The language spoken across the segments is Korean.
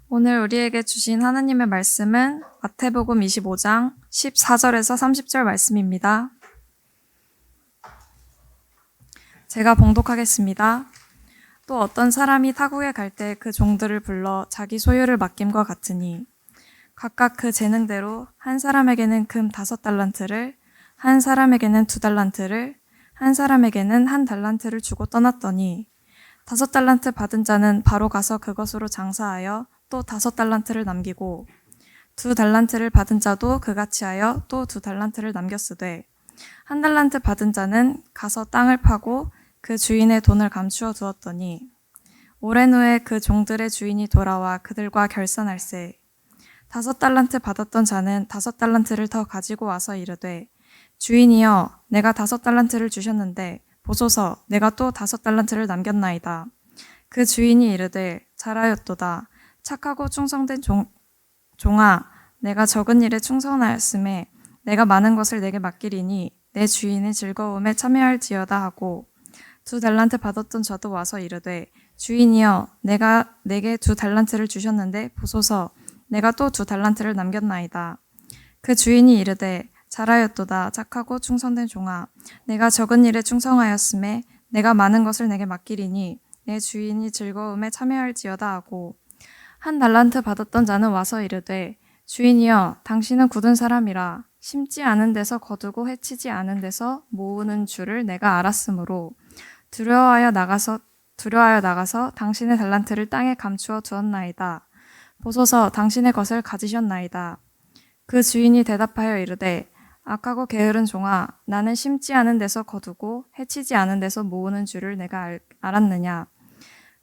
오늘 우리에게 주신 하나님의 말씀은 마태복음 25장 14절에서 30절 말씀입니다. 제가 봉독하겠습니다. 또 어떤 사람이 타국에 갈 때 그 종들을 불러 자기 소유를 맡김과 같으니 각각 그 재능대로 한 사람에게는 금 5달란트를, 한 사람에게는 2달란트를, 한 사람에게는 1달란트를 주고 떠났더니 5달란트 받은 자는 바로 가서 그것으로 장사하여 또 5달란트를 남기고 2달란트를 받은 자도 그같이 하여 또 2달란트를 남겼으되 1달란트 받은 자는 가서 땅을 파고 그 주인의 돈을 감추어 두었더니 오랜 후에 그 종들의 주인이 돌아와 그들과 결산할세 5달란트 받았던 자는 5달란트를 더 가지고 와서 이르되 주인이여 내가 5달란트를 주셨는데 보소서 내가 또 5달란트를 남겼나이다. 그 주인이 이르되 잘하였도다. 착하고 충성된 종아 내가 적은 일에 충성하였음에 내가 많은 것을 내게 맡기리니 내 주인의 즐거움에 참여할지어다 하고 2달란트 받았던 자도 와서 이르되 주인이여 내가 내게 2달란트를 주셨는데 보소서 내가 또 2달란트를 남겼나이다. 그 주인이 이르되 잘하였도다. 착하고 충성된 종아 내가 적은 일에 충성하였음에 내가 많은 것을 내게 맡기리니 내 주인이 즐거움에 참여할지어다 하고 1달란트 받았던 자는 와서 이르되 주인이여 당신은 굳은 사람이라 심지 않은 데서 거두고 해치지 않은 데서 모으는 줄을 내가 알았으므로 두려워하여 나가서 당신의 달란트를 땅에 감추어 두었나이다. 보소서 당신의 것을 가지셨나이다. 그 주인이 대답하여 이르되 악하고 게으른 종아 나는 심지 않은 데서 거두고 해치지 않은 데서 모으는 줄을 내가 알았느냐.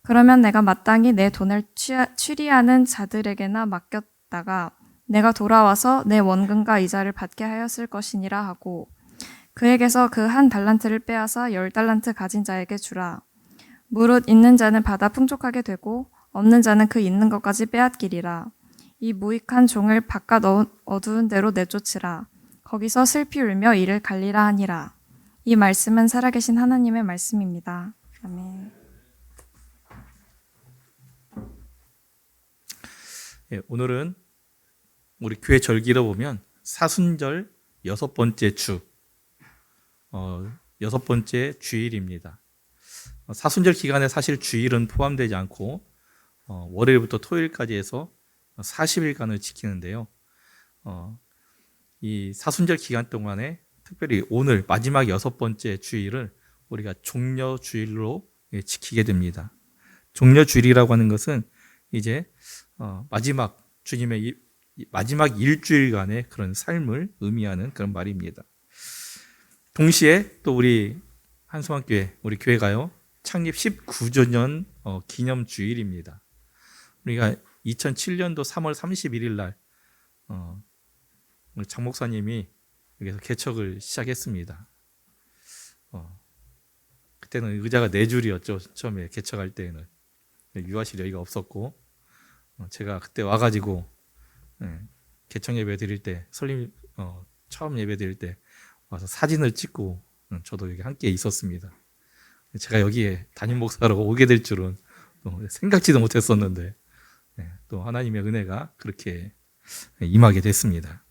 그러면 내가 마땅히 내 돈을 취리하는 자들에게나 맡겼다가 내가 돌아와서 내 원금과 이자를 받게 하였을 것이니라 하고 그에게서 그 1달란트를 빼앗아 10달란트 가진 자에게 주라. 무릇 있는 자는 받아 풍족하게 되고 없는 자는 그 있는 것까지 빼앗기리라. 이 무익한 종을 바깥 어두운 데로 내쫓으라. 거기서 슬피 울며 이를 갈리라 하니라. 이 말씀은 살아계신 하나님의 말씀입니다. 아멘. 오늘은 우리 교회 절기로 보면 사순절 6번째 주, 6번째 주일입니다. 사순절 기간에 사실 주일은 포함되지 않고 월요일부터 토요일까지 해서 40일간을 지키는데요. 이 사순절 기간 동안에 특별히 오늘 마지막 6번째 주일을 우리가 종려주일로 지키게 됩니다. 종려주일이라고 하는 것은 이제 마지막 주님의 마지막 일주일간의 그런 삶을 의미하는 그런 말입니다. 동시에 또 우리 한송학교회 우리 교회가요 창립 19주년 기념주일입니다. 우리가 2007년도 3월 31일 날 우리 장 목사님이 여기서 개척을 시작했습니다. 그때는 의자가 4줄이었죠. 처음에 개척할 때에는 유아실 여기가 없었고 제가 그때 와가지고 개척 예배 드릴 때 설립 처음 예배 드릴 때 와서 사진을 찍고 저도 여기 함께 있었습니다. 제가 여기에 담임 목사로 오게 될 줄은 생각지도 못했었는데 또 하나님의 은혜가 그렇게 임하게 됐습니다.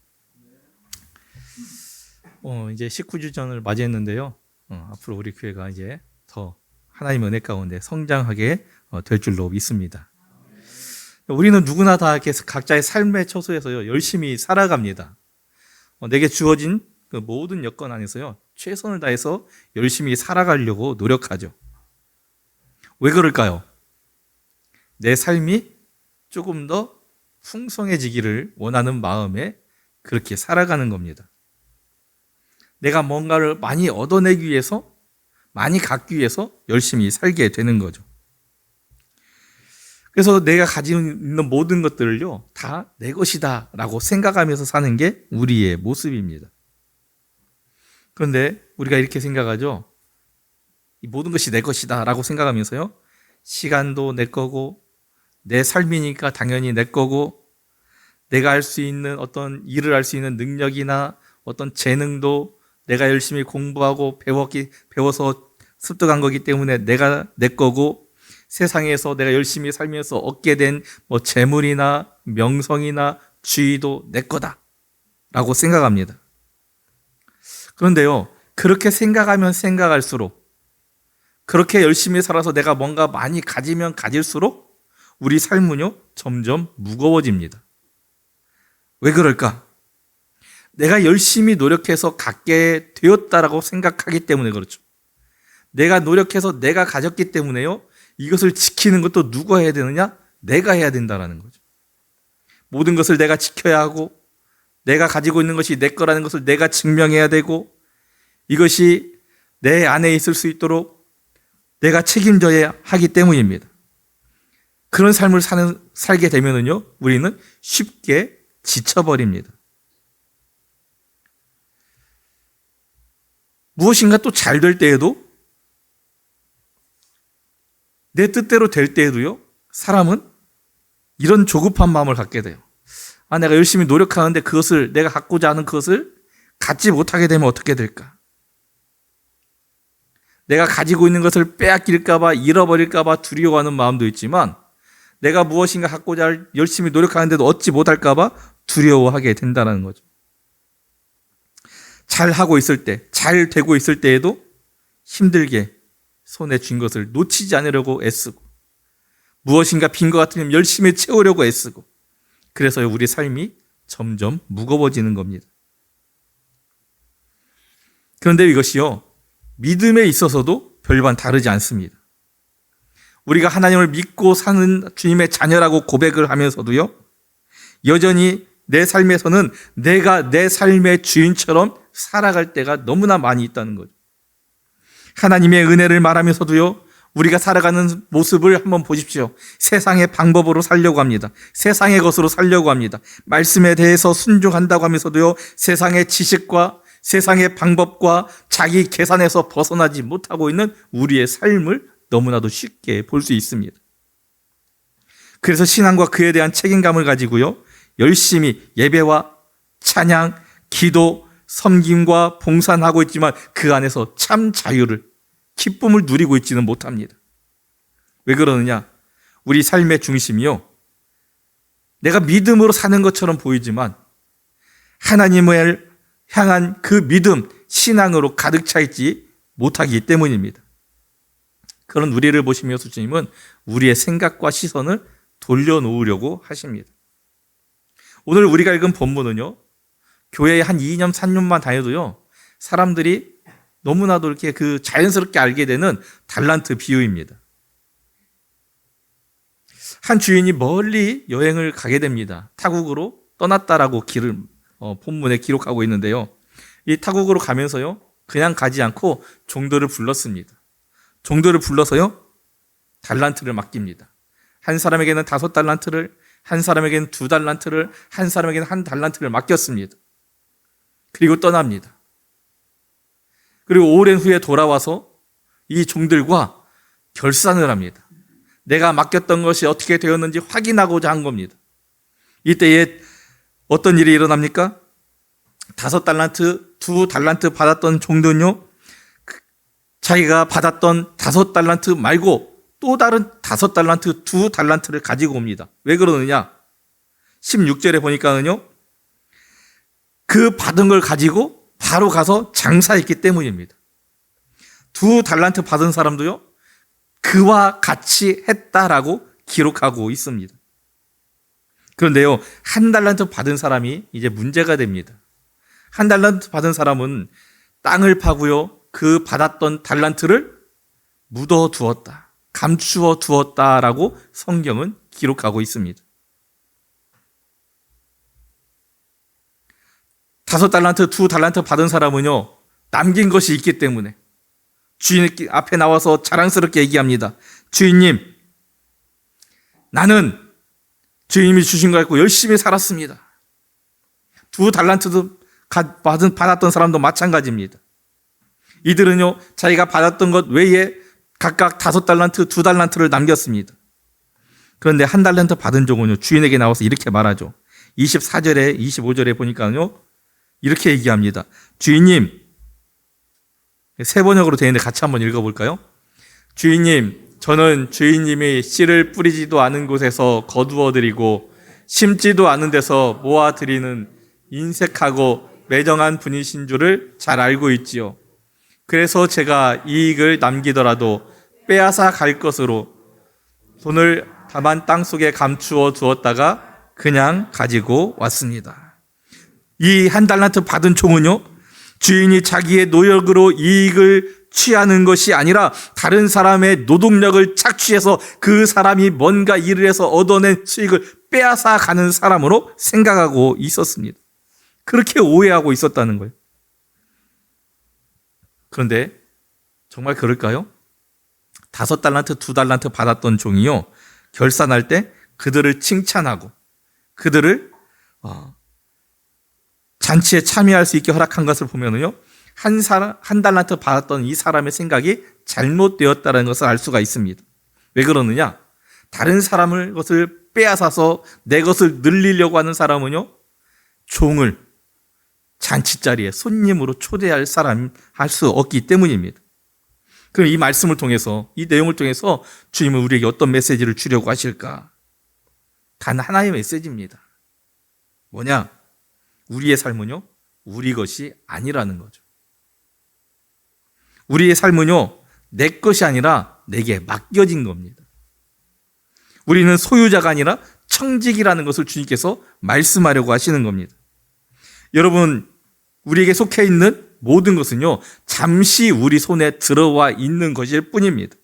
이제 19주년을 맞이했는데요. 앞으로 우리 교회가 이제 더 하나님의 은혜 가운데 성장하게 될 줄로 믿습니다. 우리는 누구나 다 이렇게 각자의 삶의 처소에서요 열심히 살아갑니다. 내게 주어진 그 모든 여건 안에서요 최선을 다해서 열심히 살아가려고 노력하죠. 왜 그럴까요? 내 삶이 조금 더 풍성해지기를 원하는 마음에 그렇게 살아가는 겁니다. 내가 뭔가를 많이 얻어내기 위해서, 많이 갖기 위해서 열심히 살게 되는 거죠. 그래서 내가 가지고 있는 모든 것들을요, 다 내 것이다 라고 생각하면서 사는 게 우리의 모습입니다. 그런데 우리가 이렇게 생각하죠. 이 모든 것이 내 것이다 라고 생각하면서요, 시간도 내 거고, 내 삶이니까 당연히 내 거고, 내가 할 수 있는 어떤 일을 할 수 있는 능력이나 어떤 재능도 내가 열심히 공부하고 배워서 습득한 거기 때문에 내가 내 거고, 세상에서 내가 열심히 살면서 얻게 된 재물이나 명성이나 지위도 내 거다라고 생각합니다. 그런데요, 그렇게 생각하면 생각할수록, 그렇게 열심히 살아서 내가 뭔가 많이 가지면 가질수록 우리 삶은요, 점점 무거워집니다. 왜 그럴까? 내가 열심히 노력해서 갖게 되었다라고 생각하기 때문에 그렇죠. 내가 노력해서 내가 가졌기 때문에요, 이것을 지키는 것도 누가 해야 되느냐? 내가 해야 된다라는 거죠. 모든 것을 내가 지켜야 하고, 내가 가지고 있는 것이 내 거라는 것을 내가 증명해야 되고, 이것이 내 안에 있을 수 있도록 내가 책임져야 하기 때문입니다. 그런 삶을 살게 되면은요, 우리는 쉽게 지쳐버립니다. 무엇인가 또 잘 될 때에도, 내 뜻대로 될 때에도요, 사람은 이런 조급한 마음을 갖게 돼요. 내가 열심히 노력하는데 그것을, 내가 갖고자 하는 그것을 갖지 못하게 되면 어떻게 될까? 내가 가지고 있는 것을 빼앗길까봐, 잃어버릴까봐 두려워하는 마음도 있지만, 내가 무엇인가 갖고자 열심히 노력하는데도 얻지 못할까봐 두려워하게 된다는 거죠. 잘 하고 있을 때, 잘 되고 있을 때에도 힘들게 손에 쥔 것을 놓치지 않으려고 애쓰고, 무엇인가 빈 것 같으면 열심히 채우려고 애쓰고, 그래서 우리 삶이 점점 무거워지는 겁니다. 그런데 이것이요, 믿음에 있어서도 별반 다르지 않습니다. 우리가 하나님을 믿고 사는 주님의 자녀라고 고백을 하면서도요, 여전히 내 삶에서는 내가 내 삶의 주인처럼 살아갈 때가 너무나 많이 있다는 거죠. 하나님의 은혜를 말하면서도요, 우리가 살아가는 모습을 한번 보십시오. 세상의 방법으로 살려고 합니다. 세상의 것으로 살려고 합니다. 말씀에 대해서 순종한다고 하면서도요, 세상의 지식과 세상의 방법과 자기 계산에서 벗어나지 못하고 있는 우리의 삶을 너무나도 쉽게 볼 수 있습니다. 그래서 신앙과 그에 대한 책임감을 가지고요, 열심히 예배와 찬양, 기도, 섬김과 봉사는 하고 있지만 그 안에서 참 자유를, 기쁨을 누리고 있지는 못합니다. 왜 그러느냐? 우리 삶의 중심이요, 내가 믿음으로 사는 것처럼 보이지만 하나님을 향한 그 믿음, 신앙으로 가득 차 있지 못하기 때문입니다. 그런 우리를 보시면서 주님은 우리의 생각과 시선을 돌려놓으려고 하십니다. 오늘 우리가 읽은 본문은요, 교회에 한 2년, 3년만 다녀도요, 사람들이 너무나도 이렇게 그 자연스럽게 알게 되는 달란트 비유입니다. 한 주인이 멀리 여행을 가게 됩니다. 타국으로 떠났다라고 본문에 기록하고 있는데요, 이 타국으로 가면서요, 그냥 가지 않고 종들을 불렀습니다. 종들을 불러서요, 달란트를 맡깁니다. 한 사람에게는 5달란트를, 한 사람에게는 2달란트를, 한 사람에게는 1달란트를 맡겼습니다. 그리고 떠납니다. 그리고 오랜 후에 돌아와서 이 종들과 결산을 합니다. 내가 맡겼던 것이 어떻게 되었는지 확인하고자 한 겁니다. 이때에 어떤 일이 일어납니까? 5달란트, 2달란트 받았던 종들은요, 자기가 받았던 5달란트 말고 또 다른 5달란트, 2달란트를 가지고 옵니다. 왜 그러느냐? 16절에 보니까는요, 그 받은 걸 가지고 바로 가서 장사했기 때문입니다. 2달란트 받은 사람도요, 그와 같이 했다라고 기록하고 있습니다. 그런데요, 1달란트 받은 사람이 이제 문제가 됩니다. 1달란트 받은 사람은 땅을 파고요, 그 받았던 달란트를 묻어두었다, 감추어 두었다라고 성경은 기록하고 있습니다. 5달란트, 2달란트 받은 사람은요, 남긴 것이 있기 때문에 주인 앞에 나와서 자랑스럽게 얘기합니다. 주인님, 나는 주인님이 주신 거 갖고 열심히 살았습니다. 2달란트도 받았던 사람도 마찬가지입니다. 이들은요, 자기가 받았던 것 외에 각각 5달란트, 2달란트를 남겼습니다. 그런데 1달란트 받은 종은요, 주인에게 나와서 이렇게 말하죠. 24절에 25절에 보니까요, 이렇게 얘기합니다. 주인님, 세 번역으로 되어 있는데 같이 한번 읽어볼까요? 주인님, 저는 주인님이 씨를 뿌리지도 않은 곳에서 거두어드리고 심지도 않은 데서 모아드리는 인색하고 매정한 분이신 줄을 잘 알고 있지요. 그래서 제가 이익을 남기더라도 빼앗아 갈 것으로 돈을 다만 땅속에 감추어 두었다가 그냥 가지고 왔습니다. 이 한 달란트 받은 종은요, 주인이 자기의 노력으로 이익을 취하는 것이 아니라 다른 사람의 노동력을 착취해서 그 사람이 뭔가 일을 해서 얻어낸 수익을 빼앗아 가는 사람으로 생각하고 있었습니다. 그렇게 오해하고 있었다는 거예요. 그런데 정말 그럴까요? 5달란트, 2달란트 받았던 종이요, 결산할 때 그들을 칭찬하고 그들을 잔치에 참여할 수 있게 허락한 것을 보면은요, 한 달란트 받았던 이 사람의 생각이 잘못되었다는 것을 알 수가 있습니다. 왜 그러느냐? 다른 사람을 것을 빼앗아서 내 것을 늘리려고 하는 사람은요, 종을 잔치 자리에 손님으로 초대할 사람 할 수 없기 때문입니다. 그럼 이 말씀을 통해서, 이 내용을 통해서 주님은 우리에게 어떤 메시지를 주려고 하실까? 단 하나의 메시지입니다. 뭐냐? 우리의 삶은요, 우리 것이 아니라는 거죠. 우리의 삶은요, 내 것이 아니라 내게 맡겨진 겁니다. 우리는 소유자가 아니라 청직이라는 것을 주님께서 말씀하려고 하시는 겁니다. 여러분, 우리에게 속해 있는 모든 것은요, 잠시 우리 손에 들어와 있는 것일 뿐입니다.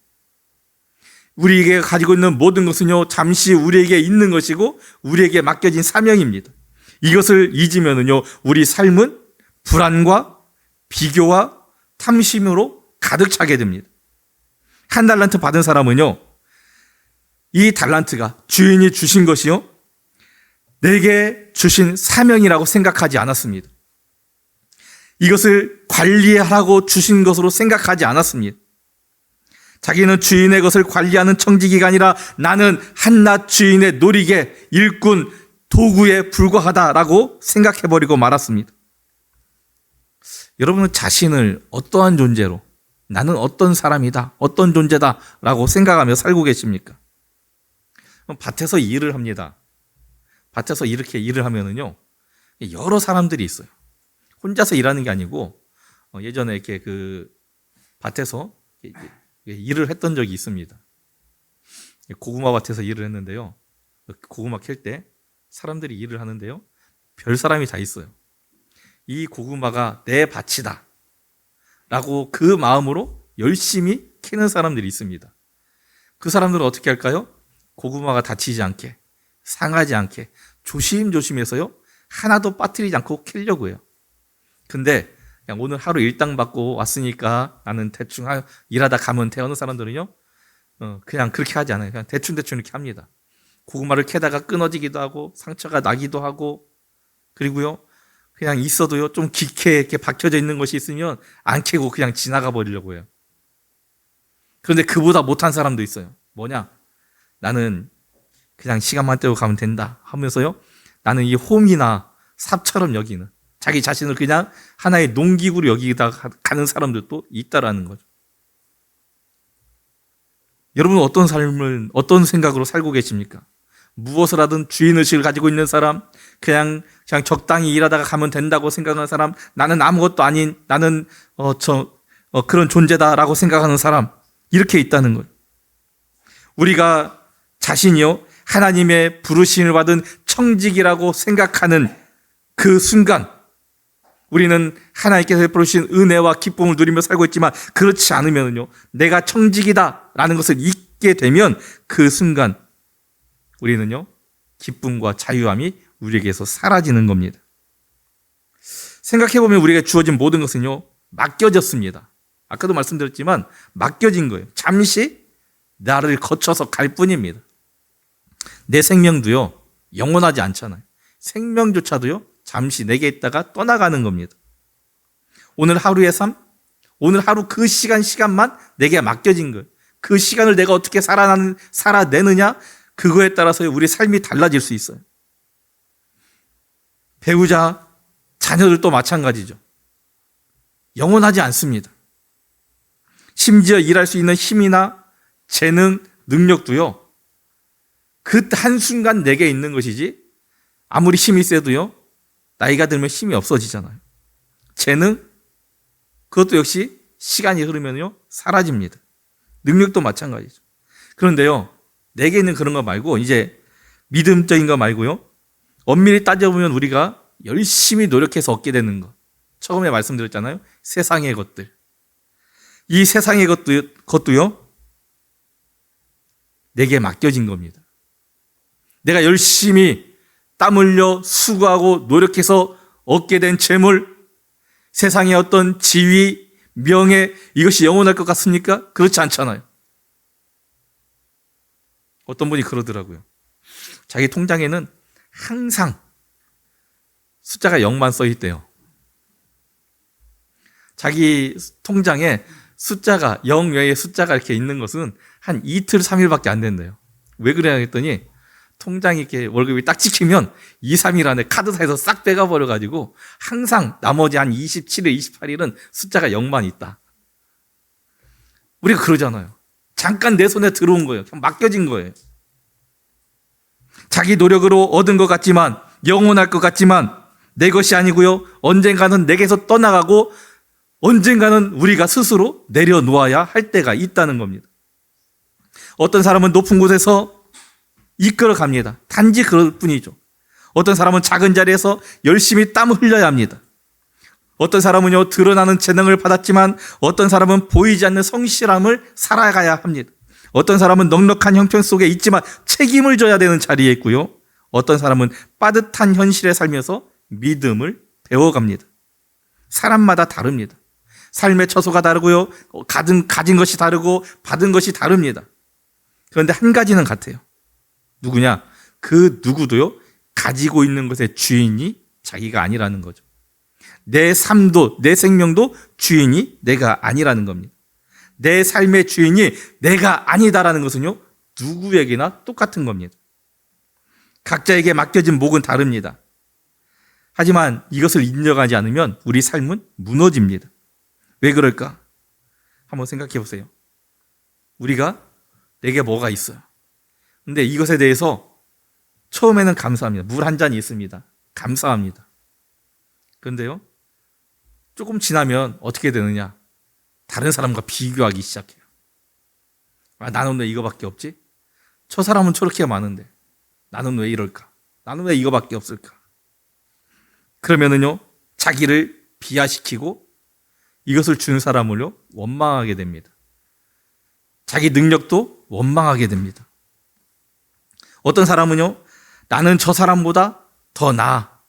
우리에게 가지고 있는 모든 것은요, 잠시 우리에게 있는 것이고 우리에게 맡겨진 사명입니다. 이것을 잊으면은요, 우리 삶은 불안과 비교와 탐심으로 가득 차게 됩니다. 한 달란트 받은 사람은요, 이 달란트가 주인이 주신 것이요, 내게 주신 사명이라고 생각하지 않았습니다. 이것을 관리하라고 주신 것으로 생각하지 않았습니다. 자기는 주인의 것을 관리하는 청지기가 아니라 나는 한낱 주인의 노리개, 일꾼, 도구에 불과하다라고 생각해버리고 말았습니다. 여러분은 자신을 어떠한 존재로, 나는 어떤 사람이다, 어떤 존재다라고 생각하며 살고 계십니까? 밭에서 일을 합니다. 밭에서 이렇게 일을 하면은요, 여러 사람들이 있어요. 혼자서 일하는 게 아니고, 예전에 이렇게 그 밭에서 일을 했던 적이 있습니다. 고구마 밭에서 일을 했는데요, 고구마 캘 때 사람들이 일을 하는데요, 별 사람이 다 있어요. 이 고구마가 내 밭이다 라고 그 마음으로 열심히 캐는 사람들이 있습니다. 그 사람들은 어떻게 할까요? 고구마가 다치지 않게, 상하지 않게 조심조심해서요, 하나도 빠뜨리지 않고 캐려고 해요. 근데 그냥 오늘 하루 일당 받고 왔으니까 나는 대충 일하다 가면 돼. 어느 사람들은요, 그냥 그렇게 하지 않아요. 그냥 대충대충 이렇게 합니다. 고구마를 캐다가 끊어지기도 하고 상처가 나기도 하고, 그리고요, 그냥 있어도요, 좀 깊게 이렇게 박혀져 있는 것이 있으면 안 캐고 그냥 지나가 버리려고 해요. 그런데 그보다 못한 사람도 있어요. 뭐냐? 나는 그냥 시간만 때우고 가면 된다 하면서요, 나는 이 홈이나 삽처럼 여기는, 자기 자신을 그냥 하나의 농기구로 여기다 가는 사람들도 있다라는 거죠. 여러분은 어떤 삶을, 어떤 생각으로 살고 계십니까? 무엇을 하든 주인의식을 가지고 있는 사람, 그냥 적당히 일하다가 가면 된다고 생각하는 사람, 나는 아무것도 아닌, 나는 그런 존재다라고 생각하는 사람, 이렇게 있다는 거예요. 우리가 자신이요, 하나님의 부르심을 받은 청직이라고 생각하는 그 순간, 우리는 하나님께서 부르신 은혜와 기쁨을 누리며 살고 있지만, 그렇지 않으면요, 내가 청직이다라는 것을 잊게 되면 그 순간 우리는요, 기쁨과 자유함이 우리에게서 사라지는 겁니다. 생각해보면 우리가 주어진 모든 것은요, 맡겨졌습니다. 아까도 말씀드렸지만 맡겨진 거예요. 잠시 나를 거쳐서 갈 뿐입니다. 내 생명도요, 영원하지 않잖아요. 생명조차도요, 잠시 내게 있다가 떠나가는 겁니다. 오늘 하루의 삶, 오늘 하루 그 시간만 내게 맡겨진 거예요. 그 시간을 내가 어떻게 살아내느냐, 그거에 따라서 우리 삶이 달라질 수 있어요. 배우자, 자녀들도 마찬가지죠. 영원하지 않습니다. 심지어 일할 수 있는 힘이나 재능, 능력도요. 그 한순간 내게 있는 것이지 아무리 힘이 세도요. 나이가 들면 힘이 없어지잖아요. 재능, 그것도 역시 시간이 흐르면요. 사라집니다. 능력도 마찬가지죠. 그런데요. 내게 있는 그런 거 말고 이제 믿음적인 거 말고요. 엄밀히 따져보면 우리가 열심히 노력해서 얻게 되는 것. 처음에 말씀드렸잖아요. 세상의 것들. 이 세상의 것도요. 내게 맡겨진 겁니다. 내가 열심히 땀 흘려 수고하고 노력해서 얻게 된 재물, 세상의 어떤 지위, 명예, 이것이 영원할 것 같습니까? 그렇지 않잖아요. 어떤 분이 그러더라고요. 자기 통장에는 항상 숫자가 0만 써 있대요. 자기 통장에 숫자가 0 외에 숫자가 이렇게 있는 것은 한 이틀, 3일밖에 안 된대요. 왜 그래야 했더니 통장이 이렇게 월급이 딱 찍히면 2, 3일 안에 카드사에서 싹 빼가버려가지고 항상 나머지 한 27일, 28일은 숫자가 0만 있다. 우리가 그러잖아요. 잠깐 내 손에 들어온 거예요. 그냥 맡겨진 거예요. 자기 노력으로 얻은 것 같지만, 영원할 것 같지만 내 것이 아니고요. 언젠가는 내게서 떠나가고 언젠가는 우리가 스스로 내려놓아야 할 때가 있다는 겁니다. 어떤 사람은 높은 곳에서 이끌어 갑니다. 단지 그럴 뿐이죠. 어떤 사람은 작은 자리에서 열심히 땀을 흘려야 합니다. 어떤 사람은요, 드러나는 재능을 받았지만 어떤 사람은 보이지 않는 성실함을 살아가야 합니다. 어떤 사람은 넉넉한 형편 속에 있지만 책임을 져야 되는 자리에 있고요. 어떤 사람은 빠듯한 현실에 살면서 믿음을 배워갑니다. 사람마다 다릅니다. 삶의 처소가 다르고요. 가진 것이 다르고 받은 것이 다릅니다. 그런데 한 가지는 같아요. 누구냐? 그 누구도요. 가지고 있는 것의 주인이 자기가 아니라는 거죠. 내 삶도 내 생명도 주인이 내가 아니라는 겁니다. 내 삶의 주인이 내가 아니다라는 것은요. 누구에게나 똑같은 겁니다. 각자에게 맡겨진 몫은 다릅니다. 하지만 이것을 인정하지 않으면 우리 삶은 무너집니다. 왜 그럴까? 한번 생각해 보세요. 우리가 내게 뭐가 있어요. 근데 이것에 대해서 처음에는 감사합니다. 물 한 잔이 있습니다. 감사합니다. 그런데요, 조금 지나면 어떻게 되느냐? 다른 사람과 비교하기 시작해요. 아, 나는 왜 이거밖에 없지? 저 사람은 저렇게 많은데 나는 왜 이럴까? 나는 왜 이거밖에 없을까? 그러면은요, 자기를 비하시키고 이것을 준 사람을요, 원망하게 됩니다. 자기 능력도 원망하게 됩니다. 어떤 사람은요, 나는 저 사람보다 더 나아,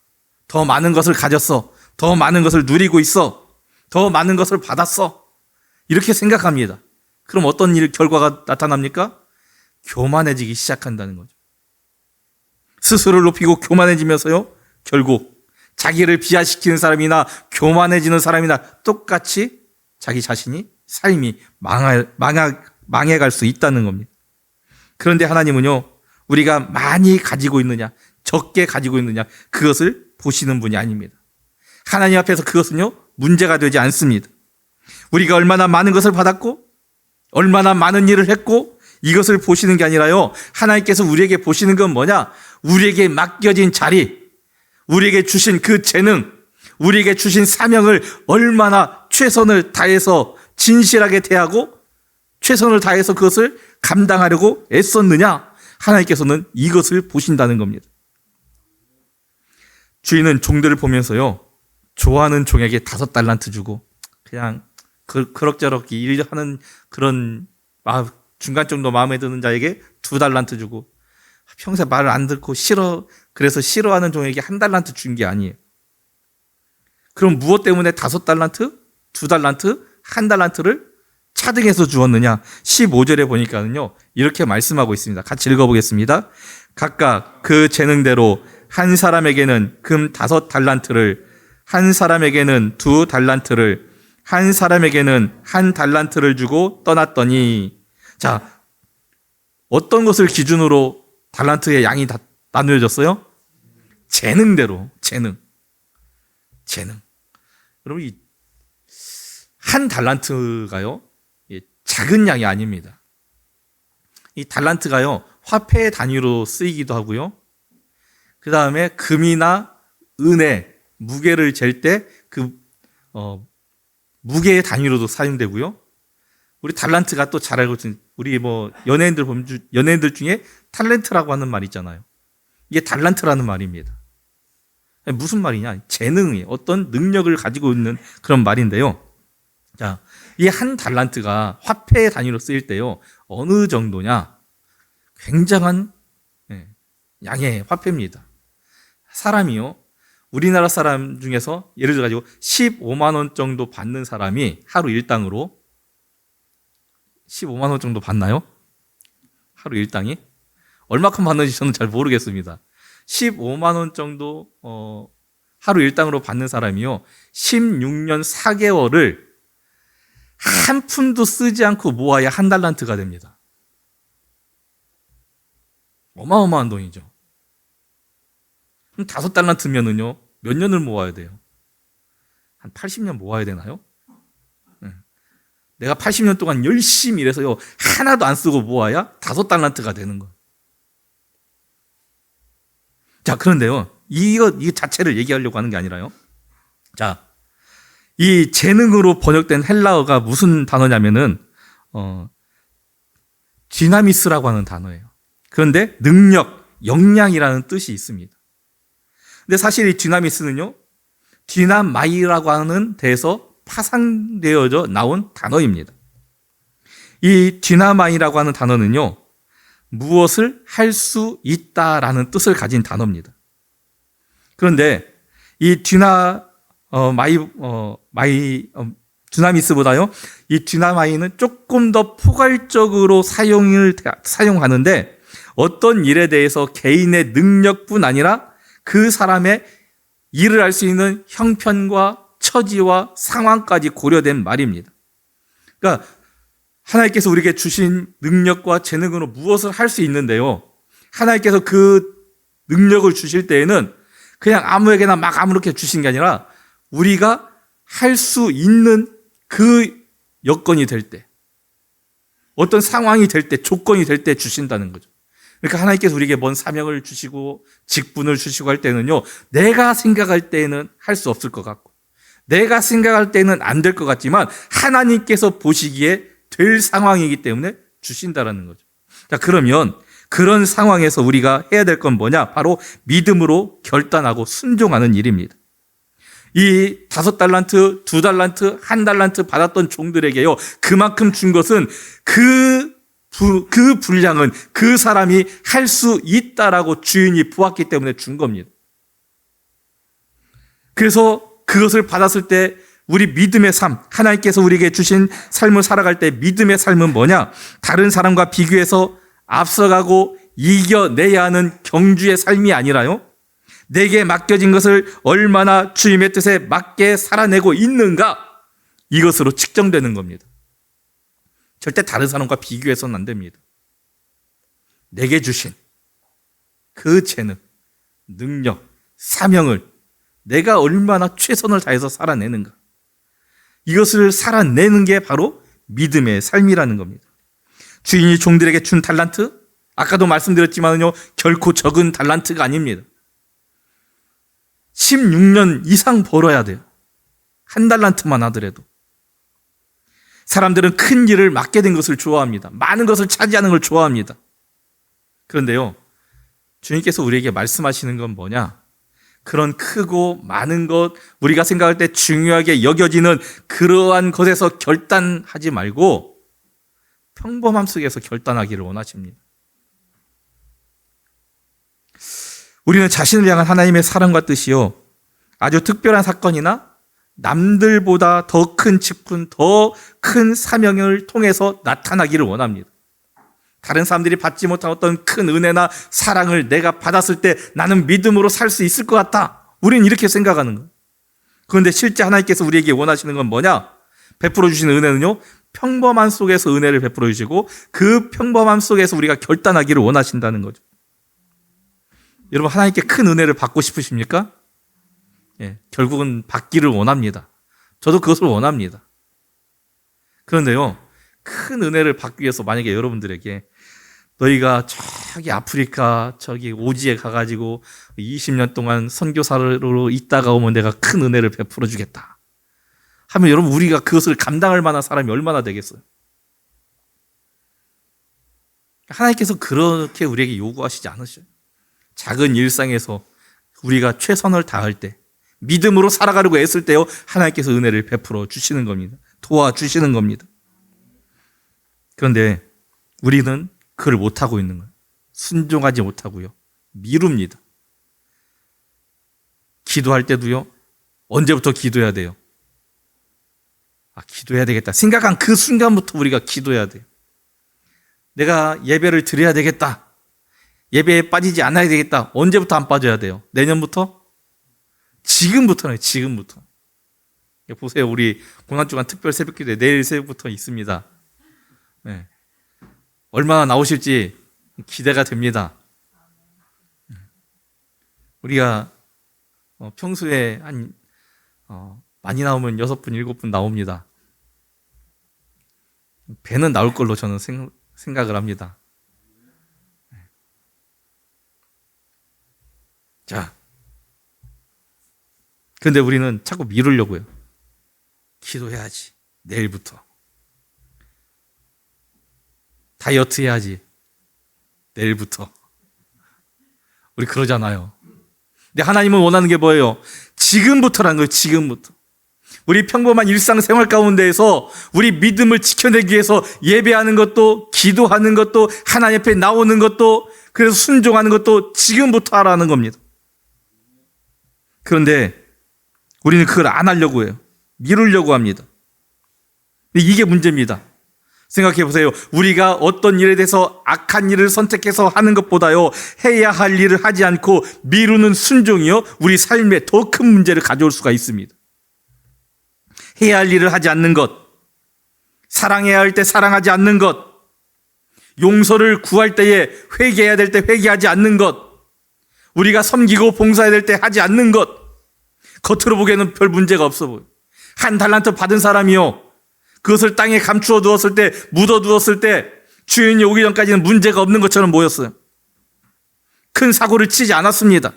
더 많은 것을 가졌어, 더 많은 것을 누리고 있어, 더 많은 것을 받았어, 이렇게 생각합니다. 그럼 어떤 결과가 나타납니까? 교만해지기 시작한다는 거죠. 스스로를 높이고 교만해지면서요, 결국 자기를 비하시키는 사람이나 교만해지는 사람이나 똑같이 자기 자신이 삶이 망해갈 수 있다는 겁니다. 그런데 하나님은요, 우리가 많이 가지고 있느냐, 적게 가지고 있느냐, 그것을 보시는 분이 아닙니다. 하나님 앞에서 그것은요, 문제가 되지 않습니다. 우리가 얼마나 많은 것을 받았고, 얼마나 많은 일을 했고, 이것을 보시는 게 아니라요, 하나님께서 우리에게 보시는 건 뭐냐? 우리에게 맡겨진 자리, 우리에게 주신 그 재능, 우리에게 주신 사명을 얼마나 최선을 다해서 진실하게 대하고 최선을 다해서 그것을 감당하려고 애썼느냐? 하나님께서는 이것을 보신다는 겁니다. 주인은 종들을 보면서요, 좋아하는 종에게 5달란트 주고 그냥 그럭저럭 일하는 그런 중간 정도 마음에 드는 자에게 2달란트 주고 평소에 말을 안 듣고 그래서 싫어하는 종에게 1달란트 준 게 아니에요. 그럼 무엇 때문에 5달란트, 2달란트, 1달란트를 차등해서 주었느냐? 15절에 보니까는요, 이렇게 말씀하고 있습니다. 같이 읽어보겠습니다. 각각 그 재능대로 한 사람에게는 금 5달란트를, 한 사람에게는 2달란트를, 한 사람에게는 1달란트를 주고 떠났더니, 자, 어떤 것을 기준으로 달란트의 양이 다 나누어졌어요? 재능대로, 재능. 여러분, 한 달란트가요, 작은 양이 아닙니다. 이 달란트가요, 화폐의 단위로 쓰이기도 하고요. 그 다음에 금이나 은의 무게를 잴 때 무게의 단위로도 사용되고요. 우리 달란트가 또 잘 알고 있는, 우리 연예인들 중에 탤런트라고 하는 말 있잖아요. 이게 달란트라는 말입니다. 무슨 말이냐? 재능이, 어떤 능력을 가지고 있는 그런 말인데요. 자, 이 한 달란트가 화폐의 단위로 쓰일 때요, 어느 정도냐? 굉장한 양의 화폐입니다. 사람이요, 우리나라 사람 중에서 예를 들어 가지고 15만 원 정도 받는 사람이 하루 일당으로 15만 원 정도 받나요? 하루 일당이? 얼마큼 받는지 저는 잘 모르겠습니다. 15만 원 정도 하루 일당으로 받는 사람이요, 16년 4개월을 한 푼도 쓰지 않고 모아야 한 달란트가 됩니다. 어마어마한 돈이죠. 그럼 5달란트면은요, 몇 년을 모아야 돼요? 한 80년 모아야 되나요? 내가 80년 동안 열심히 일해서요, 하나도 안 쓰고 모아야 5달란트가 되는 거예요. 자, 그런데요, 이 자체를 얘기하려고 하는 게 아니라요. 자, 이 재능으로 번역된 헬라어가 무슨 단어냐면은, 디나미스라고 하는 단어예요. 그런데 능력, 역량이라는 뜻이 있습니다. 근데 사실 이 디나미스는요, 디나마이라고 하는 데에서 파생되어져 나온 단어입니다. 이 디나마이라고 하는 단어는요, 무엇을 할 수 있다라는 뜻을 가진 단어입니다. 그런데 이 디나미스보다요, 이 디나마이는 조금 더 포괄적으로 사용하는데, 어떤 일에 대해서 개인의 능력뿐 아니라 그 사람의 일을 할 수 있는 형편과 처지와 상황까지 고려된 말입니다. 그러니까 하나님께서 우리에게 주신 능력과 재능으로 무엇을 할 수 있는데요, 하나님께서 그 능력을 주실 때에는 그냥 아무에게나 막 아무렇게 주신 게 아니라 우리가 할 수 있는 그 여건이 될 때, 어떤 상황이 될 때, 조건이 될 때 주신다는 거죠. 그러니까 하나님께서 우리에게 뭔 사명을 주시고 직분을 주시고 할 때는요, 내가 생각할 때는 할 수 없을 것 같고, 내가 생각할 때는 안 될 것 같지만 하나님께서 보시기에 될 상황이기 때문에 주신다라는 거죠. 자, 그러면 그런 상황에서 우리가 해야 될 건 뭐냐? 바로 믿음으로 결단하고 순종하는 일입니다. 이 5달란트, 2달란트, 1달란트 받았던 종들에게요, 그만큼 준 것은 그 분량은 그 사람이 할 수 있다라고 주인이 보았기 때문에 준 겁니다. 그래서 그것을 받았을 때 우리 믿음의 삶, 하나님께서 우리에게 주신 삶을 살아갈 때 믿음의 삶은 뭐냐? 다른 사람과 비교해서 앞서가고 이겨내야 하는 경주의 삶이 아니라요, 내게 맡겨진 것을 얼마나 주님의 뜻에 맞게 살아내고 있는가, 이것으로 측정되는 겁니다. 절대 다른 사람과 비교해서는 안 됩니다. 내게 주신 그 재능, 능력, 사명을 내가 얼마나 최선을 다해서 살아내는가, 이것을 살아내는 게 바로 믿음의 삶이라는 겁니다. 주인이 종들에게 준 달란트, 아까도 말씀드렸지만요, 결코 적은 달란트가 아닙니다. 16년 이상 벌어야 돼요. 1달란트만 하더라도. 사람들은 큰 일을 맡게 된 것을 좋아합니다. 많은 것을 차지하는 걸 좋아합니다. 그런데요, 주님께서 우리에게 말씀하시는 건 뭐냐? 그런 크고 많은 것, 우리가 생각할 때 중요하게 여겨지는 그러한 것에서 결단하지 말고 평범함 속에서 결단하기를 원하십니다. 우리는 자신을 향한 하나님의 사랑과 뜻이요, 아주 특별한 사건이나 남들보다 더 큰 직분, 더 큰 사명을 통해서 나타나기를 원합니다. 다른 사람들이 받지 못한 어떤 큰 은혜나 사랑을 내가 받았을 때 나는 믿음으로 살 수 있을 것 같다, 우리는 이렇게 생각하는 거예요. 그런데 실제 하나님께서 우리에게 원하시는 건 뭐냐? 베풀어 주시는 은혜는요, 평범한 속에서 은혜를 베풀어 주시고 그 평범함 속에서 우리가 결단하기를 원하신다는 거죠. 여러분, 하나님께 큰 은혜를 받고 싶으십니까? 결국은 받기를 원합니다. 저도 그것을 원합니다. 그런데요, 큰 은혜를 받기 위해서 만약에 여러분들에게 너희가 저기 아프리카 저기 오지에 가가지고 20년 동안 선교사로 있다가 오면 내가 큰 은혜를 베풀어 주겠다 하면 여러분 우리가 그것을 감당할 만한 사람이 얼마나 되겠어요? 하나님께서 그렇게 우리에게 요구하시지 않으셔요. 작은 일상에서 우리가 최선을 다할 때 믿음으로 살아가려고 애쓸 때요 하나님께서 은혜를 베풀어 주시는 겁니다. 도와주시는 겁니다. 그런데 우리는 그걸 못하고 있는 거예요. 순종하지 못하고요. 미룹니다. 기도할 때도요. 언제부터 기도해야 돼요? 기도해야 되겠다. 생각한 그 순간부터 우리가 기도해야 돼요. 내가 예배를 드려야 되겠다. 예배에 빠지지 않아야 되겠다. 언제부터 안 빠져야 돼요? 내년부터? 지금부터는 지금부터. 보세요. 우리 고난주간 특별 새벽기도 내일 새벽부터 있습니다. 네. 얼마나 나오실지 기대가 됩니다. 우리가 평소에 한 많이 나오면 6분, 7분 나옵니다. 배는 나올 걸로 저는 생각을 합니다. 자, 근데 우리는 자꾸 미루려고요. 기도해야지. 내일부터. 다이어트 해야지. 내일부터. 우리 그러잖아요. 근데 하나님은 원하는 게 뭐예요? 지금부터라는 거예요. 지금부터. 우리 평범한 일상생활 가운데에서 우리 믿음을 지켜내기 위해서 예배하는 것도, 기도하는 것도, 하나님 앞에 나오는 것도, 그래서 순종하는 것도 지금부터 하라는 겁니다. 그런데 우리는 그걸 안 하려고 해요. 미루려고 합니다. 이게 문제입니다. 생각해 보세요. 우리가 어떤 일에 대해서 악한 일을 선택해서 하는 것보다요, 해야 할 일을 하지 않고 미루는 순종이요, 우리 삶에 더 큰 문제를 가져올 수가 있습니다. 해야 할 일을 하지 않는 것, 사랑해야 할 때 사랑하지 않는 것, 용서를 구할 때에 회개해야 될 때 회개하지 않는 것, 우리가 섬기고 봉사해야 될 때 하지 않는 것, 겉으로 보기에는 별 문제가 없어 보여요. 한 달란트 받은 사람이요, 그것을 땅에 감추어 두었을 때, 묻어 두었을 때 주인이 오기 전까지는 문제가 없는 것처럼 보였어요. 큰 사고를 치지 않았습니다.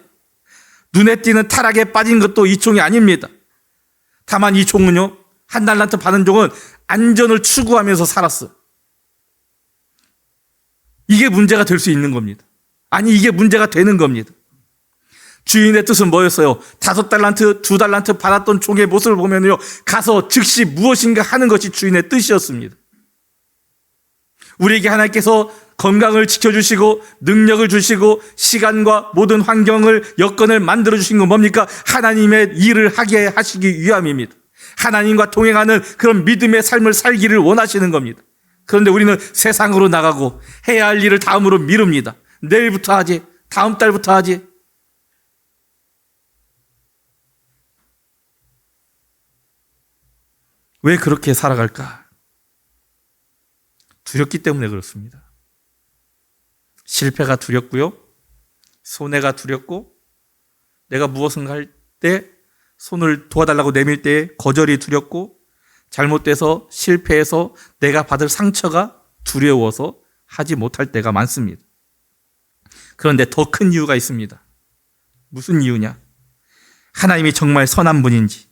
눈에 띄는 타락에 빠진 것도 이 종이 아닙니다. 다만 이 종은요, 한 달란트 받은 종은 안전을 추구하면서 살았어요. 이게 문제가 될 수 있는 겁니다. 아니, 이게 문제가 되는 겁니다. 주인의 뜻은 뭐였어요? 5달란트, 2달란트 받았던 종의 모습을 보면요, 가서 즉시 무엇인가 하는 것이 주인의 뜻이었습니다. 우리에게 하나님께서 건강을 지켜주시고 능력을 주시고 시간과 모든 환경을, 여건을 만들어주신 건 뭡니까? 하나님의 일을 하게 하시기 위함입니다. 하나님과 동행하는 그런 믿음의 삶을 살기를 원하시는 겁니다. 그런데 우리는 세상으로 나가고 해야 할 일을 다음으로 미룹니다. 내일부터 하지, 다음 달부터 하지. 왜 그렇게 살아갈까? 두렵기 때문에 그렇습니다. 실패가 두렵고요, 손해가 두렵고, 내가 무엇인가 할 때 손을 도와달라고 내밀 때 거절이 두렵고, 잘못돼서 실패해서 내가 받을 상처가 두려워서 하지 못할 때가 많습니다. 그런데 더 큰 이유가 있습니다. 무슨 이유냐? 하나님이 정말 선한 분인지,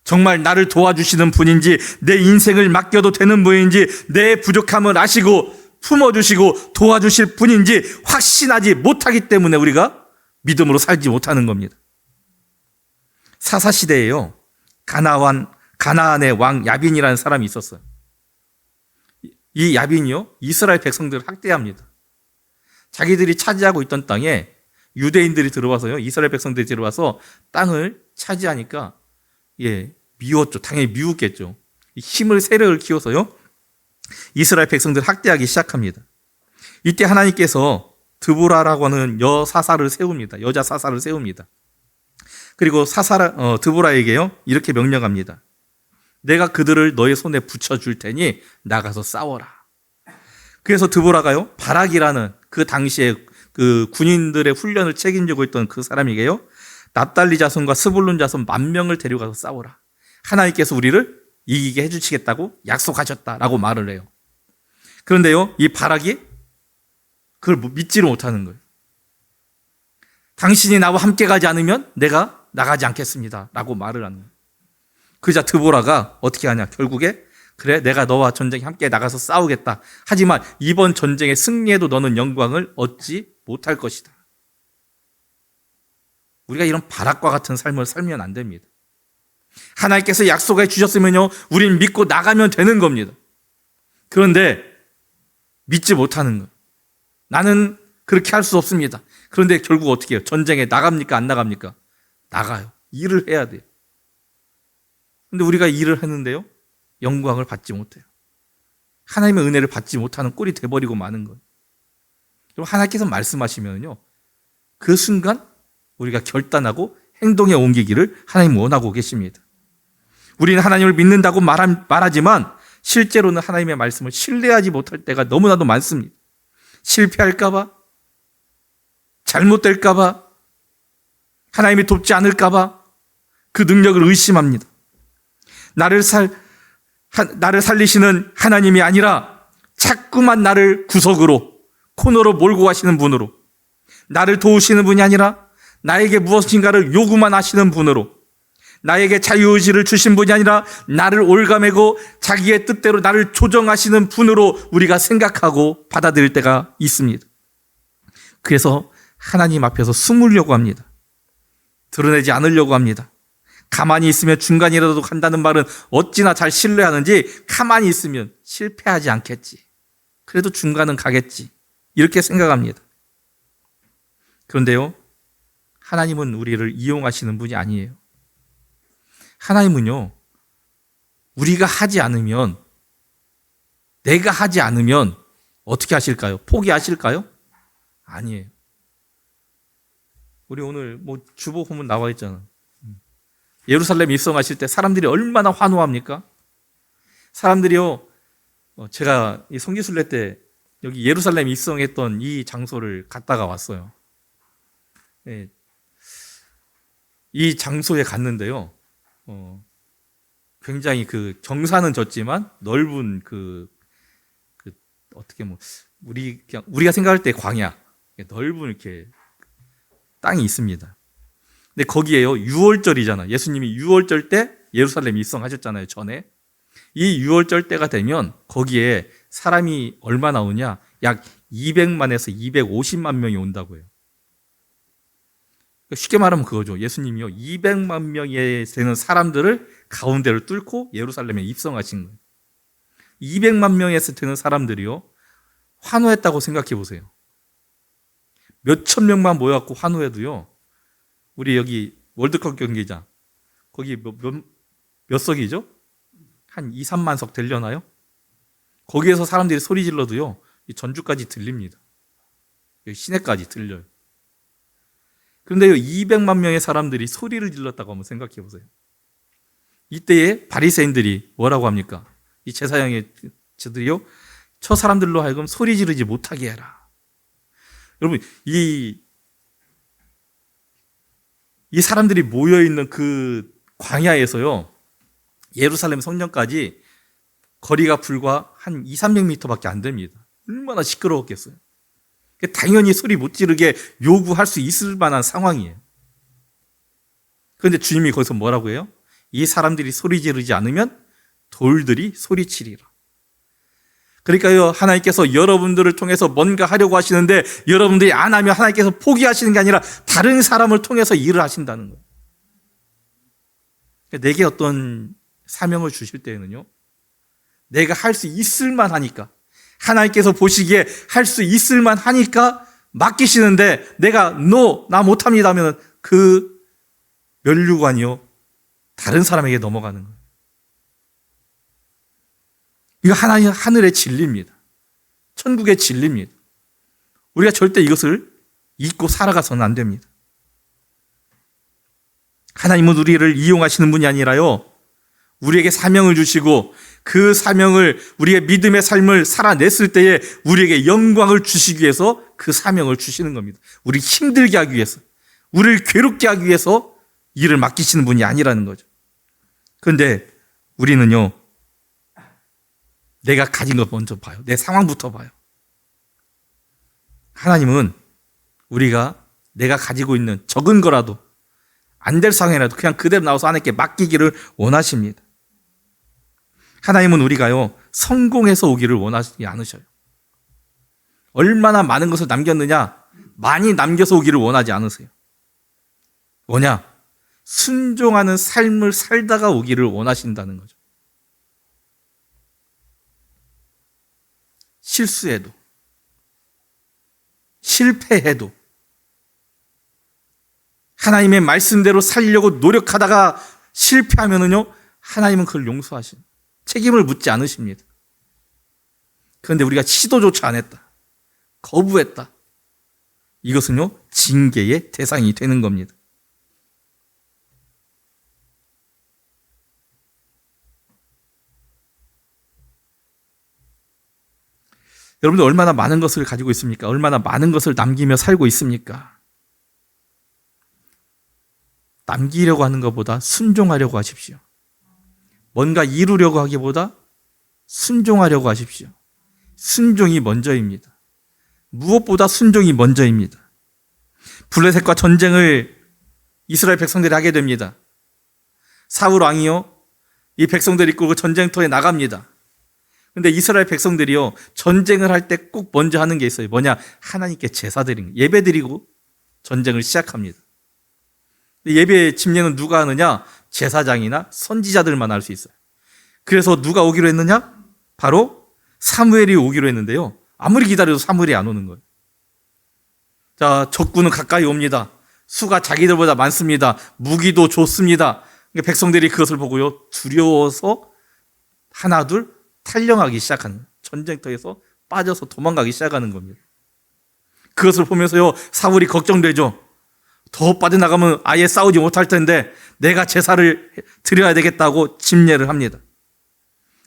정말 나를 도와주시는 분인지, 내 인생을 맡겨도 되는 분인지, 내 부족함을 아시고 품어주시고 도와주실 분인지 확신하지 못하기 때문에 우리가 믿음으로 살지 못하는 겁니다. 사사시대에요, 가나안의 왕 야빈이라는 사람이 있었어요. 이 야빈이요, 이스라엘 백성들을 학대합니다. 자기들이 차지하고 있던 땅에 유대인들이 들어와서요, 이스라엘 백성들이 들어와서 땅을 차지하니까 미웠죠. 당연히 미웠겠죠. 힘을, 세력을 키워서요, 이스라엘 백성들을 학대하기 시작합니다. 이때 하나님께서 드보라라고 하는 여자 사사를 세웁니다. 그리고 드보라에게요, 이렇게 명령합니다. 내가 그들을 너의 손에 붙여줄 테니 나가서 싸워라. 그래서 드보라가요, 바락이라는 그 당시에 그 군인들의 훈련을 책임지고 있던 그 사람에게요, 납달리 자손과 스불룬 자손 10,000명을 데려가서 싸워라. 하나님께서 우리를 이기게 해주시겠다고 약속하셨다라고 말을 해요. 그런데요, 이 바락이 그걸 믿지를 못하는 거예요. 당신이 나와 함께 가지 않으면 내가 나가지 않겠습니다 라고 말을 하는 거예요. 그러자 드보라가 어떻게 하냐, 결국에 그래 내가 너와 전쟁에 함께 나가서 싸우겠다. 하지만 이번 전쟁에 승리해도 너는 영광을 얻지 못할 것이다. 우리가 이런 바락과 같은 삶을 살면 안 됩니다. 하나님께서 약속해 주셨으면요, 우린 믿고 나가면 되는 겁니다. 그런데 믿지 못하는 거예요. 나는 그렇게 할 수 없습니다. 그런데 결국 어떻게 해요? 전쟁에 나갑니까? 안 나갑니까? 나가요. 일을 해야 돼요. 근데 우리가 일을 했는데요, 영광을 받지 못해요. 하나님의 은혜를 받지 못하는 꼴이 돼버리고 마는 거예요. 그럼 하나님께서 말씀하시면요, 그 순간 우리가 결단하고 행동에 옮기기를 하나님 원하고 계십니다. 우리는 하나님을 믿는다고 말하지만 실제로는 하나님의 말씀을 신뢰하지 못할 때가 너무나도 많습니다. 실패할까봐, 잘못될까봐, 하나님이 돕지 않을까봐 그 능력을 의심합니다. 나를 살리시는 하나님이 아니라 자꾸만 나를 구석으로, 코너로 몰고 가시는 분으로, 나를 도우시는 분이 아니라 나에게 무엇인가를 요구만 하시는 분으로, 나에게 자유의지를 주신 분이 아니라 나를 올가매고 자기의 뜻대로 나를 조정하시는 분으로 우리가 생각하고 받아들일 때가 있습니다. 그래서 하나님 앞에서 숨으려고 합니다. 드러내지 않으려고 합니다. 가만히 있으면 중간이라도 간다는 말은 어찌나 잘 신뢰하는지, 가만히 있으면 실패하지 않겠지, 그래도 중간은 가겠지, 이렇게 생각합니다. 그런데요, 하나님은 우리를 이용하시는 분이 아니에요. 하나님은요, 우리가 하지 않으면, 내가 하지 않으면 어떻게 하실까요? 포기하실까요? 아니에요. 우리 오늘 주보 보면 나와 있잖아. 예루살렘 입성하실 때 사람들이 얼마나 환호합니까? 사람들이요, 제가 이 성지순례 때 여기 예루살렘 입성했던 이 장소를 갔다가 왔어요. 네. 이 장소에 갔는데요, 굉장히 그 경사는 졌지만 넓은 어떻게 우리가 생각할 때 광야, 넓은 이렇게 땅이 있습니다. 근데 거기에요, 유월절이잖아. 예수님이 유월절 때 예루살렘 입성하셨잖아요, 전에. 이 유월절 때가 되면 거기에 사람이 얼마나 오냐? 약 200만에서 250만 명이 온다고요. 쉽게 말하면 그거죠. 예수님이요, 200만 명이 되는 사람들을 가운데를 뚫고 예루살렘에 입성하신 거예요. 200만 명에서 되는 사람들이요, 환호했다고 생각해 보세요. 몇천 명만 모여갖고 환호해도요, 우리 여기 월드컵 경기장, 거기 몇 석이죠? 한 2, 3만 석 되려나요? 거기에서 사람들이 소리 질러도요, 전주까지 들립니다. 여기 시내까지 들려요. 그런데요, 200만 명의 사람들이 소리를 질렀다고 한번 생각해 보세요. 이때에 바리새인들이 뭐라고 합니까? 이 제사장들이요, 저 사람들로 하여금 소리 지르지 못하게 해라. 여러분, 이 사람들이 모여있는 그 광야에서요, 예루살렘 성전까지 거리가 불과 한 2, 300m밖에 안 됩니다. 얼마나 시끄러웠겠어요. 당연히 소리 못 지르게 요구할 수 있을 만한 상황이에요. 그런데 주님이 거기서 뭐라고 해요? 이 사람들이 소리 지르지 않으면 돌들이 소리치리라. 그러니까요, 하나님께서 여러분들을 통해서 뭔가 하려고 하시는데 여러분들이 안 하면 하나님께서 포기하시는 게 아니라 다른 사람을 통해서 일을 하신다는 거예요. 내게 어떤 사명을 주실 때에는요, 내가 할 수 있을 만하니까, 하나님께서 보시기에 할 수 있을 만하니까 맡기시는데, 내가 나 못합니다 하면 그 면류관이요, 다른 사람에게 넘어가는 거예요. 이거 하늘의 진리입니다. 천국의 진리입니다. 우리가 절대 이것을 잊고 살아가서는 안 됩니다. 하나님은 우리를 이용하시는 분이 아니라요, 우리에게 사명을 주시고 그 사명을, 우리의 믿음의 삶을 살아냈을 때에 우리에게 영광을 주시기 위해서 그 사명을 주시는 겁니다. 우리 힘들게 하기 위해서, 우리를 괴롭게 하기 위해서 일을 맡기시는 분이 아니라는 거죠. 그런데 우리는요, 내가 가진 것 먼저 봐요. 내 상황부터 봐요. 하나님은 우리가 내가 가지고 있는 적은 거라도 안 될 상황이라도 그냥 그대로 나와서 하나님께 맡기기를 원하십니다. 하나님은 우리가요 성공해서 오기를 원하지 않으셔요. 얼마나 많은 것을 남겼느냐, 많이 남겨서 오기를 원하지 않으세요. 뭐냐? 순종하는 삶을 살다가 오기를 원하신다는 거죠. 실수해도, 실패해도, 하나님의 말씀대로 살려고 노력하다가 실패하면은요, 하나님은 그걸 용서하십니다. 책임을 묻지 않으십니다. 그런데 우리가 시도조차 안 했다, 거부했다, 이것은요, 징계의 대상이 되는 겁니다. 여러분들 얼마나 많은 것을 가지고 있습니까? 얼마나 많은 것을 남기며 살고 있습니까? 남기려고 하는 것보다 순종하려고 하십시오. 뭔가 이루려고 하기보다 순종하려고 하십시오. 순종이 먼저입니다. 무엇보다 순종이 먼저입니다. 블레셋과 전쟁을 이스라엘 백성들이 하게 됩니다. 사울 왕이요, 이 백성들이 이끌고 전쟁터에 나갑니다. 근데 이스라엘 백성들이요, 전쟁을 할 때 꼭 먼저 하는 게 있어요. 뭐냐? 하나님께 제사 드리는 거, 예배 드리고 전쟁을 시작합니다. 예배 집례는 누가 하느냐? 제사장이나 선지자들만 할 수 있어요. 그래서 누가 오기로 했느냐? 바로 사무엘이 오기로 했는데요, 아무리 기다려도 사무엘이 안 오는 거예요. 자, 적군은 가까이 옵니다. 수가 자기들보다 많습니다. 무기도 좋습니다. 그러니까 백성들이 그것을 보고요, 두려워서 하나둘 탈령하기 시작하는 거예요. 전쟁터에서 빠져서 도망가기 시작하는 겁니다. 그것을 보면서요, 사울이 걱정되죠. 더 빠져나가면 아예 싸우지 못할 텐데 내가 제사를 드려야 되겠다고 집례를 합니다.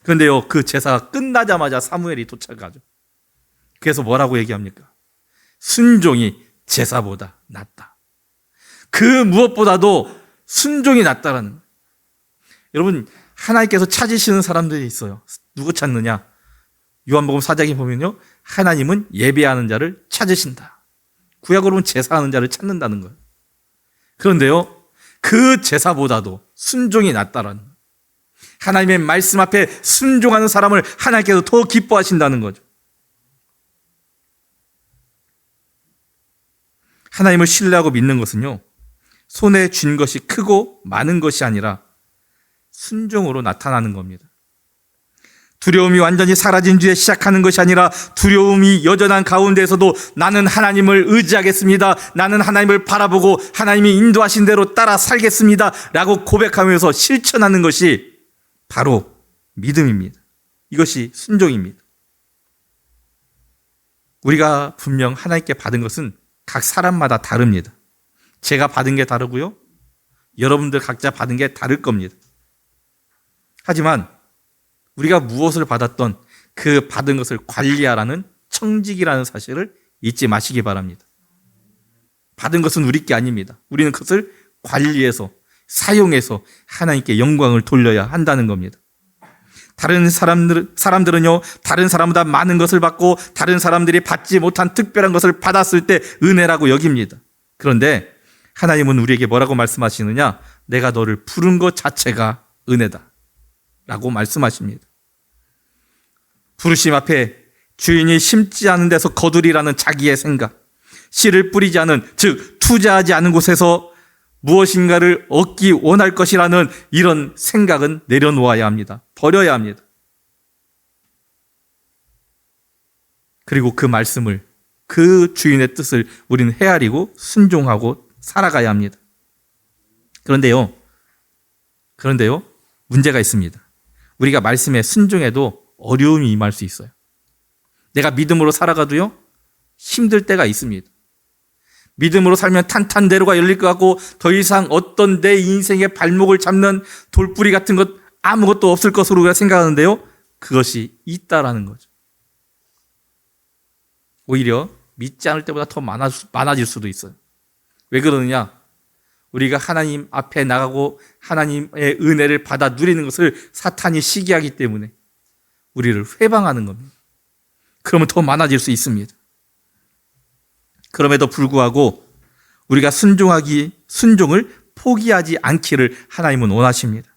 그런데요, 그 제사가 끝나자마자 사무엘이 도착하죠. 그래서 뭐라고 얘기합니까? 순종이 제사보다 낫다. 그 무엇보다도 순종이 낫다라는 거예요. 여러분, 하나님께서 찾으시는 사람들이 있어요. 누구 찾느냐? 요한복음 4장에 보면요, 하나님은 예배하는 자를 찾으신다. 구약으로 보면 제사하는 자를 찾는다는 거예요. 그런데요, 그 제사보다도 순종이 낫다라는 거예요. 하나님의 말씀 앞에 순종하는 사람을 하나님께서 더 기뻐하신다는 거죠. 하나님을 신뢰하고 믿는 것은요, 손에 쥔 것이 크고 많은 것이 아니라 순종으로 나타나는 겁니다. 두려움이 완전히 사라진 뒤에 시작하는 것이 아니라 두려움이 여전한 가운데에서도 나는 하나님을 의지하겠습니다, 나는 하나님을 바라보고 하나님이 인도하신 대로 따라 살겠습니다 라고 고백하면서 실천하는 것이 바로 믿음입니다. 이것이 순종입니다. 우리가 분명 하나님께 받은 것은 각 사람마다 다릅니다. 제가 받은 게 다르고요, 여러분들 각자 받은 게 다를 겁니다. 하지만 우리가 무엇을 받았던 그 받은 것을 관리하라는 청직이라는 사실을 잊지 마시기 바랍니다. 받은 것은 우리 게 아닙니다. 우리는 그것을 관리해서 사용해서 하나님께 영광을 돌려야 한다는 겁니다. 다른 사람들은요, 다른 사람보다 많은 것을 받고 다른 사람들이 받지 못한 특별한 것을 받았을 때 은혜라고 여깁니다. 그런데 하나님은 우리에게 뭐라고 말씀하시느냐? 내가 너를 부른 것 자체가 은혜다 라고 말씀하십니다. 부르심 앞에 주인이 심지 않은 데서 거두리라는 자기의 생각, 씨를 뿌리지 않은, 즉 투자하지 않은 곳에서 무엇인가를 얻기 원할 것이라는 이런 생각은 내려놓아야 합니다. 버려야 합니다. 그리고 그 말씀을, 그 주인의 뜻을 우리는 헤아리고 순종하고 살아가야 합니다. 그런데요, 문제가 있습니다. 우리가 말씀에 순종해도 어려움이 임할 수 있어요. 내가 믿음으로 살아가도요, 힘들 때가 있습니다. 믿음으로 살면 탄탄대로가 열릴 것 같고 더 이상 어떤 내 인생의 발목을 잡는 돌뿌리 같은 것 아무것도 없을 것으로 우리가 생각하는데요, 그것이 있다라는 거죠. 오히려 믿지 않을 때보다 더 많아질 수도 있어요. 왜 그러느냐? 우리가 하나님 앞에 나가고 하나님의 은혜를 받아 누리는 것을 사탄이 시기하기 때문에 우리를 회방하는 겁니다. 그러면 더 많아질 수 있습니다. 그럼에도 불구하고 우리가 순종을 포기하지 않기를 하나님은 원하십니다.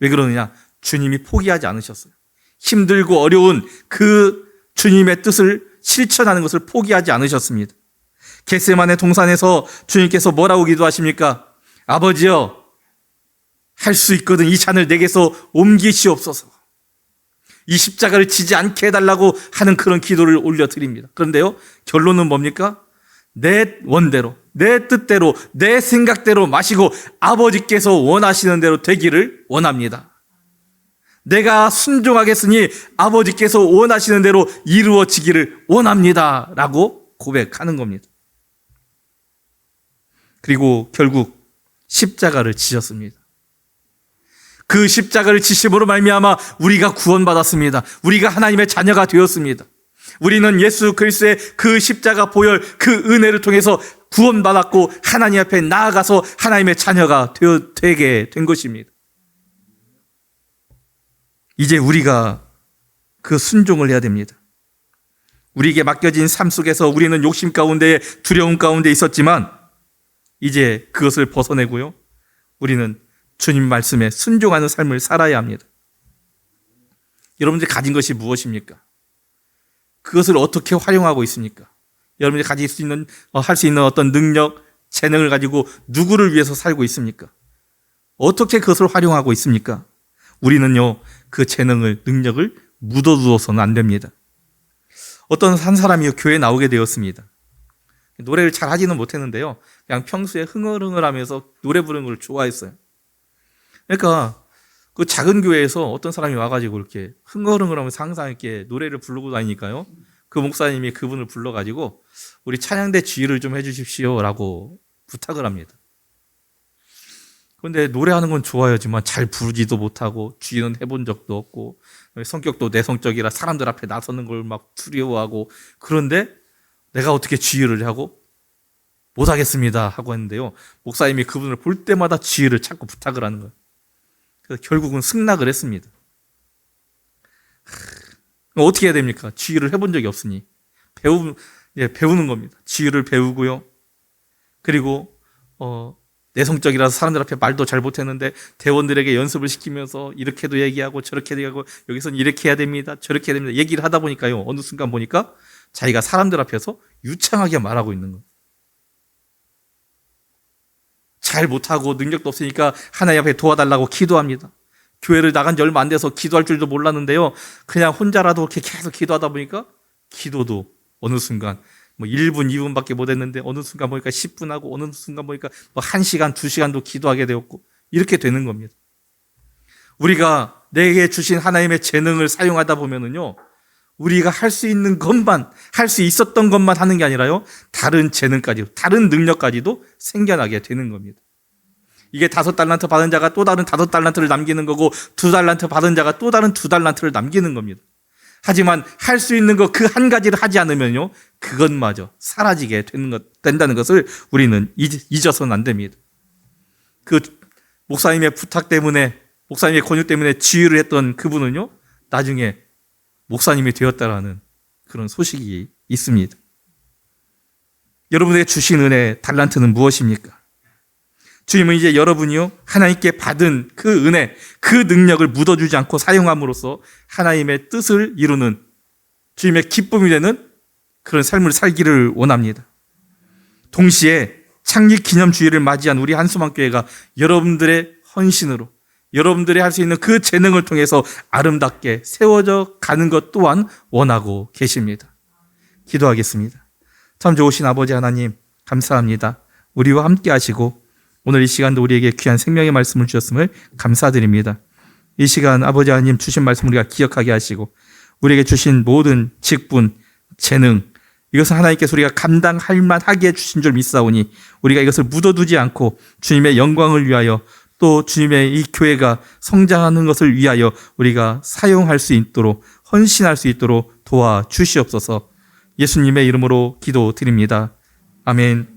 왜 그러느냐? 주님이 포기하지 않으셨어요. 힘들고 어려운 그 주님의 뜻을 실천하는 것을 포기하지 않으셨습니다. 겟세마네 동산에서 주님께서 뭐라고 기도하십니까? 아버지여, 할 수 있거든 이 잔을 내게서 옮기시옵소서. 이 십자가를 지지 않게 해달라고 하는 그런 기도를 올려드립니다. 그런데요, 결론은 뭡니까? 내 원대로, 내 뜻대로, 내 생각대로 마시고 아버지께서 원하시는 대로 되기를 원합니다. 내가 순종하겠으니 아버지께서 원하시는 대로 이루어지기를 원합니다. 라고 고백하는 겁니다. 그리고 결국 십자가를 지셨습니다. 그 십자가를 지심으로 말미암아 우리가 구원받았습니다. 우리가 하나님의 자녀가 되었습니다. 우리는 예수 그리스도의 그 십자가 보혈, 그 은혜를 통해서 구원받았고 하나님 앞에 나아가서 하나님의 자녀가 되게 된 것입니다. 이제 우리가 그 순종을 해야 됩니다. 우리에게 맡겨진 삶 속에서 우리는 욕심 가운데, 두려움 가운데 있었지만 이제 그것을 벗어내고요, 우리는 주님 말씀에 순종하는 삶을 살아야 합니다. 여러분들이 가진 것이 무엇입니까? 그것을 어떻게 활용하고 있습니까? 여러분들이 가질 수 있는, 할 수 있는 어떤 능력, 재능을 가지고 누구를 위해서 살고 있습니까? 어떻게 그것을 활용하고 있습니까? 우리는요, 그 재능을, 능력을 묻어두어서는 안 됩니다. 어떤 한 사람이 교회에 나오게 되었습니다. 노래를 잘 하지는 못했는데요, 그냥 평소에 흥얼흥얼 하면서 노래 부르는 걸 좋아했어요. 그러니까 그 작은 교회에서 어떤 사람이 와가지고 이렇게 흥얼흥얼 하면서 항상 이렇게 노래를 부르고 다니니까요, 그 목사님이 그분을 불러가지고 우리 찬양대 지휘를 좀 해주십시오 라고 부탁을 합니다. 그런데 노래하는 건 좋아하지만 잘 부르지도 못하고 지휘는 해본 적도 없고 성격도 내성적이라 사람들 앞에 나서는 걸 막 두려워하고, 그런데 내가 어떻게 지휘를 하고 못하겠습니다 하고 했는데요, 목사님이 그분을 볼 때마다 지휘를 자꾸 부탁을 하는 거예요. 그래서 결국은 승낙을 했습니다. 어떻게 해야 됩니까? 지휘를 해본 적이 없으니 배우는 겁니다. 지휘를 배우고요, 그리고 내성적이라서 사람들 앞에 말도 잘 못했는데 대원들에게 연습을 시키면서 이렇게도 얘기하고 저렇게도 얘기하고, 여기서는 이렇게 해야 됩니다, 저렇게 해야 됩니다 얘기를 하다 보니까요, 어느 순간 보니까 자기가 사람들 앞에서 유창하게 말하고 있는 거예요. 잘 못하고 능력도 없으니까 하나님 앞에 도와달라고 기도합니다. 교회를 나간 지 얼마 안 돼서 기도할 줄도 몰랐는데요, 그냥 혼자라도 이렇게 계속 기도하다 보니까 기도도 어느 순간 1분, 2분밖에 못 했는데 어느 순간 보니까 10분 하고, 어느 순간 보니까 1시간, 2시간도 기도하게 되었고, 이렇게 되는 겁니다. 우리가 내게 주신 하나님의 재능을 사용하다 보면은요, 우리가 할 수 있는 것만, 할 수 있었던 것만 하는 게 아니라요, 다른 재능까지도, 다른 능력까지도 생겨나게 되는 겁니다. 이게 5달란트 받은 자가 또 다른 5달란트를 남기는 거고, 2달란트 받은 자가 또 다른 2달란트를 남기는 겁니다. 하지만 할 수 있는 것 그 한 가지를 하지 않으면요, 그것마저 사라지게 된다는 것을 우리는 잊어서는 안 됩니다. 그 목사님의 부탁 때문에, 목사님의 권유 때문에 지휘를 했던 그분은요, 나중에 목사님이 되었다라는 그런 소식이 있습니다. 여러분에게 주신 은혜, 달란트는 무엇입니까? 주님은 이제 여러분이요, 하나님께 받은 그 은혜, 그 능력을 묻어주지 않고 사용함으로써 하나님의 뜻을 이루는, 주님의 기쁨이 되는 그런 삶을 살기를 원합니다. 동시에 창립 기념주의를 맞이한 우리 한수만교회가 여러분들의 헌신으로, 여러분들이 할 수 있는 그 재능을 통해서 아름답게 세워져 가는 것 또한 원하고 계십니다. 기도하겠습니다. 참 좋으신 아버지 하나님, 감사합니다. 우리와 함께 하시고 오늘 이 시간도 우리에게 귀한 생명의 말씀을 주셨음을 감사드립니다. 이 시간 아버지 하나님 주신 말씀 우리가 기억하게 하시고, 우리에게 주신 모든 직분, 재능, 이것은 하나님께서 우리가 감당할 만하게 주신 줄 믿사오니 우리가 이것을 묻어두지 않고 주님의 영광을 위하여, 또 주님의 이 교회가 성장하는 것을 위하여 우리가 사용할 수 있도록, 헌신할 수 있도록 도와주시옵소서. 예수님의 이름으로 기도드립니다. 아멘.